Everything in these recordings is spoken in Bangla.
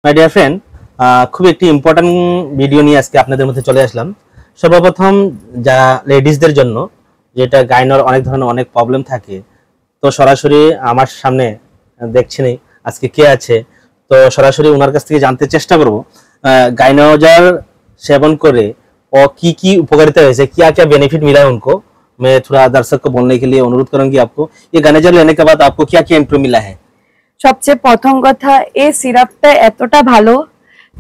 মাই ডিয়ার ফ্রেন্ড, খুব একটি ইম্পর্টেন্ট ভিডিও নিয়ে আজকে আপনাদের মধ্যে চলে আসলাম। সর্বপ্রথম যা লেডিসদের জন্য, যেটা গাইনোর অনেক ধরনের অনেক প্রবলেম থাকে, তো সরাসরি আমার সামনে দেখছেনই আজকে কে আছে, তো সরাসরি ওনার কাছ থেকে জানতে চেষ্টা করব गाइनोजार सेवन करे और की उपकारिता है, क्या क्या बेनिफिट मिला है उनको। मैं थोड़ा दर्शक को बोलने के लिए अनुरोध करूंगी आपको। ये गाइनोजार लेने के बाद आपको क्या क्या इम्प्रूव मिला है? সবচেয়ে প্রথম কথা, এই সিরাপটা এতটা ভালো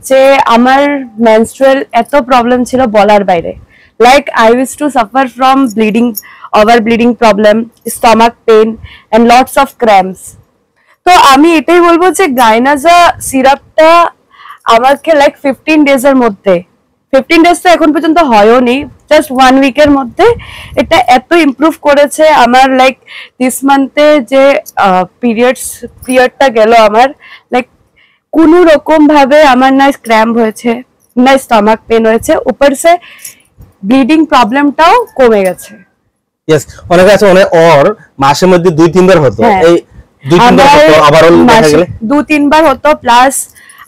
যে আমার মেনস্ট্রুয়াল এত প্রবলেম ছিল বলার বাইরে। Like I use to suffer from bleeding, over bleeding problem, stomach pain and lots of cramps. তো আমি এটাই বলবো যে গাইনাজা সিরাপটা আমাকে লাইক 15 ডেজের মধ্যে, 15 ডেজ তো এখন পর্যন্ত হয়ওনি, জাস্ট 1 উইকের মধ্যে এটা এত ইমপ্রুভ করেছে আমার। লাইক দিস মান্থে যে পিরিয়ডটা গেল আমার, লাইক কোনো রকম ভাবে আমার না ক্র্যাম্প হয়েছে, না স্টমাক পেন হয়েছে, উপর সে ব্লিডিং প্রবলেমটাও কমে গেছে। यस, অনেক আছে অনেক और মাসের মধ্যে 2-3 বার হতো, এই 2-3 বার হতো, আবার দেখা গেলে 2-3 বার হতো। প্লাস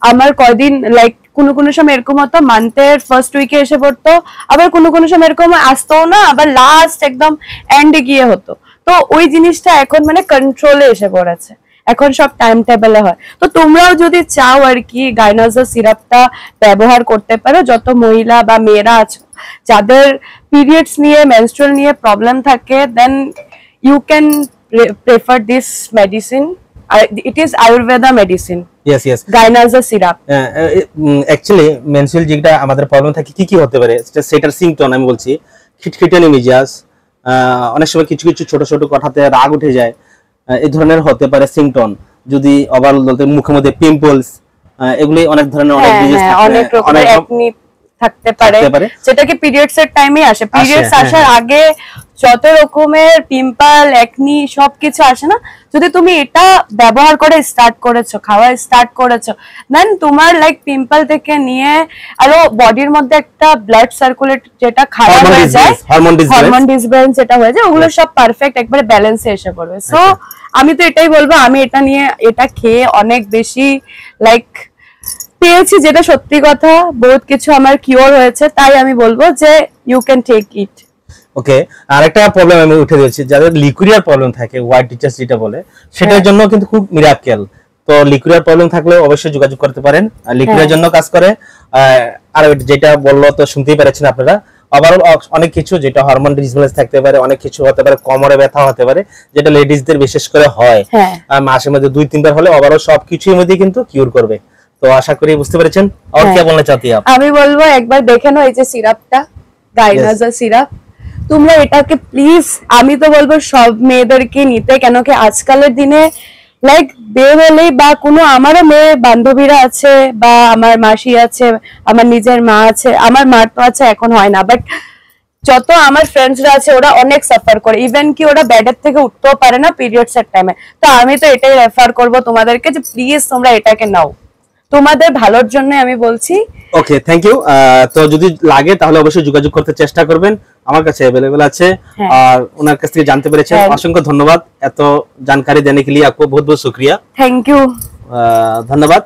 আমার কয়দিন লাইক কোনো সময় এরকম হতো মান্থের ফার্স্ট উইকে এসে পড়তো, আবার কোনো সময় এরকম আসতো না, আবার লাস্ট একদম এন্ডে গিয়ে হতো। তো ওই জিনিসটা এখন মানে কন্ট্রোলে এসে পড়েছে, এখন সব টাইম টেবিলে হয়। তো তোমরাও যদি চাও আর কি গাইনাজা সিরাপটা ব্যবহার করতে পারো, যত মহিলা বা মেয়েরা আছো যাদের পিরিয়ডস নিয়ে মেনস্ট্রুয়াল নিয়ে প্রবলেম থাকে, then you can prefer this medicine. It is Ayurveda medicine. Yes, yes. Gainaza syrup. Actually, menstrual যেটা আমাদের প্রবলেম থাকে কি হতে পারে সেটার সিম্পটম আমি বলছি। খিটখিটানি মেজাজ, অনেক সময় কিছু ছোট ছোট কথাতে রাগ উঠে যায়, এই ধরনের হতে পারে সিম্পটম। যদি ওভারঅল বলতে মুখের মধ্যে পিম্পলস, এগুলি অনেক ধরনের অনেক ডিজিজ থাকে, অনেক রকমের একনি থাকতে পারে, যেটা কি পিরিয়ডস এর টাইমে আসে। পিরিয়ডস আসার আগে যত রকমের পিম্পল, একনি সবকিছু আসে না, যদি তুমি এটা ব্যবহার করে স্টার্ট করেছো, খাওয়া স্টার্ট করেছো, দেন তোমার লাইক পিম্পল থেকে নিয়ে আরো বডির মধ্যে একটা ব্লাড সার্কুলেট যেটা খারাপ হয়ে যায়, হরমোন ডিসব্যালেন্স যেটা হয়ে যায়, ওগুলো সব পারফেক্ট একবারে ব্যালেন্সে এসে পড়বে। সো আমি তো এটাই বলবো, আমি এটা নিয়ে এটা খেয়ে অনেক বেশি লাইক পেয়েছি, যেটা সত্যি কথা, বহুত কিছু আমার কিওর হয়েছে। তাই আমি বলবো যে ইউ ক্যান টেক ইট। ওকে, আরেকটা প্রবলেম আমি উঠে দিয়েছি, যাদের লিকুইরিয়ার প্রবলেম থাকে, হোয়াইট ডিচার্জ যেটা বলে, সেটার জন্য কিন্তু খুব মিরাকেল। তো লিকুইরিয়ার প্রবলেম থাকলে অবশ্যই যোগাযোগ করতে পারেন, লিকুইরিয়ার জন্য কাজ করে। আর যেটা বললো তো শুনতেই পেরেছেন আপনারা, ওভারঅল অনেক কিছু যেটা হরমোন ডিসব্যালেন্স থাকতে পারে, অনেক কিছু হতে পারে, কোমরে ব্যথা হতে পারে, যেটা লেডিসদের বিশেষ করে হয়, মাসের মধ্যে 2-3 বার হলে ওভারঅল সবকিছুর মধ্যে কিন্তু কিউর করবে। তো আশা করি বুঝতে পেরেছেন। আর কি বলতে চাইতে আপনি? আমি বলবো একবার দেখে নাও এই যে সিরাপটা, গাইনাজা সিরাপ, তোমরা এটাকে প্লিজ, আমি তো বলবো সব মেয়েদেরকে নিতে, কেন কি আজকালের দিনে লাইক বের হলেই বা কোনো, আমারও মেয়ে বান্ধবীরা আছে বা আমার মাসি আছে, আমার নিজের মা আছে, আমার মার তো আছে এখন হয় না, বাট যত আমার ফ্রেন্ডসরা আছে ওরা অনেক সাফার করে, ইভেন কি ওরা বেডের থেকে উঠতেও পারে না পিরিয়ডস এর টাইমে। তো আমি তো এটাই রেফার করব তোমাদেরকে যে প্লিজ তোমরা এটাকে নাও, তোমাদের ভালোর জন্য আমি বলছি। ওকে, থ্যাংক ইউ। তো যদি লাগে তাহলে অবশ্যই যোগাযোগ করতে চেষ্টা করবেন, আমার কাছে अवेलेबल আছে। আর ওনার কাছ থেকে জানতে পেরেছেন, অসংখ্য ধন্যবাদ। এত জানকারি দেने के लिए आपको बहुत बहुत शुक्रिया। थैंक यू, ধন্যবাদ।